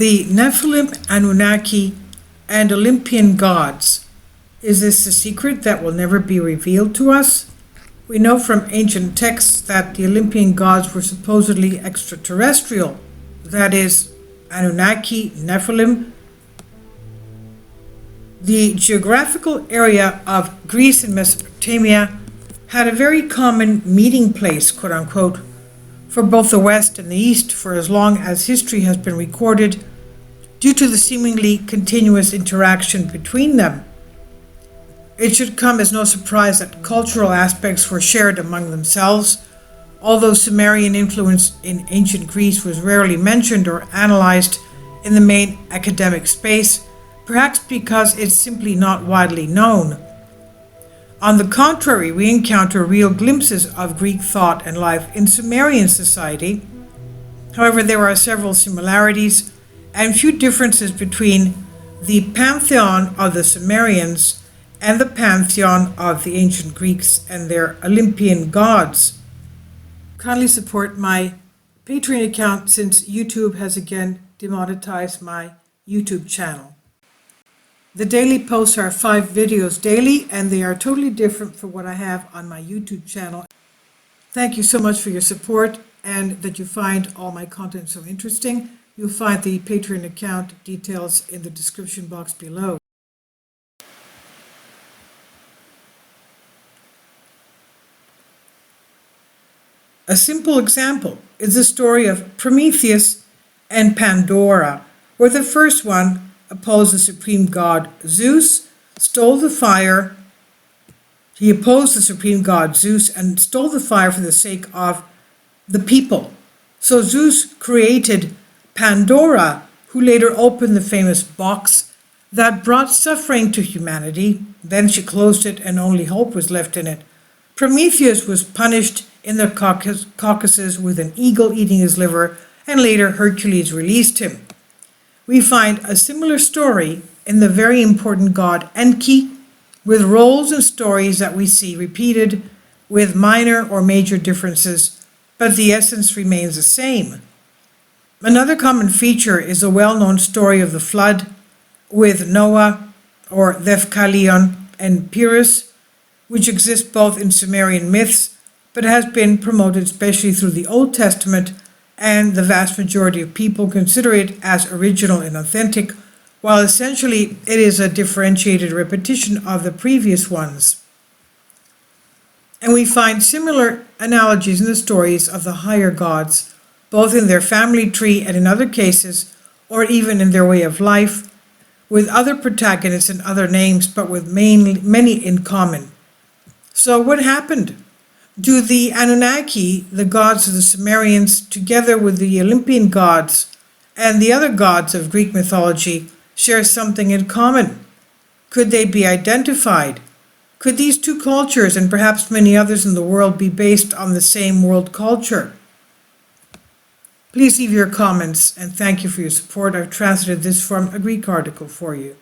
The Nephilim, Anunnaki, and Olympian gods. Is this a secret that will never be revealed to us? We know from ancient texts that the Olympian gods were supposedly extraterrestrial, that is, Anunnaki, Nephilim. The geographical area of Greece and Mesopotamia had a very common meeting place, quote unquote, for both the West and the East for as long as history has been recorded, due to the seemingly continuous interaction between them. It should come as no surprise that cultural aspects were shared among themselves, although Sumerian influence in ancient Greece was rarely mentioned or analyzed in the main academic space, perhaps because it's simply not widely known. On the contrary, we encounter real glimpses of Greek thought and life in Sumerian society. However, there are several similarities and few differences between the pantheon of the Sumerians and the pantheon of the ancient Greeks and their Olympian gods. Kindly support my Patreon account since YouTube has again demonetized my YouTube channel. The daily posts are 5 videos daily, and they are totally different from what I have on my YouTube channel. Thank you so much for your support and that you find all my content so interesting. You'll find the Patreon account details in the description box below. A simple example is the story of Prometheus and Pandora, where the first one opposed the supreme god Zeus, stole the fire. He opposed the supreme god Zeus and stole the fire for the sake of the people. So Zeus created Pandora, who later opened the famous box that brought suffering to humanity. Then she closed it and only hope was left in it. Prometheus was punished in the Caucasus with an eagle eating his liver, and later Hercules released him. We find a similar story in the very important god Enki, with roles and stories that we see repeated with minor or major differences, but the essence remains the same. Another common feature is the well-known story of the flood with Noah, or Deucalion, and Pyrrhus, which exists both in Sumerian myths but has been promoted especially through the Old Testament, and the vast majority of people consider it as original and authentic, while essentially it is a differentiated repetition of the previous ones. And we find similar analogies in the stories of the higher gods, both in their family tree and in other cases, or even in their way of life, with other protagonists and other names, but with many in common. So what happened? Do the Anunnaki, the gods of the Sumerians, together with the Olympian gods and the other gods of Greek mythology, share something in common? Could they be identified? Could these two cultures, and perhaps many others in the world, be based on the same world culture? Please leave your comments, and thank you for your support. I've translated this from a Greek article for you.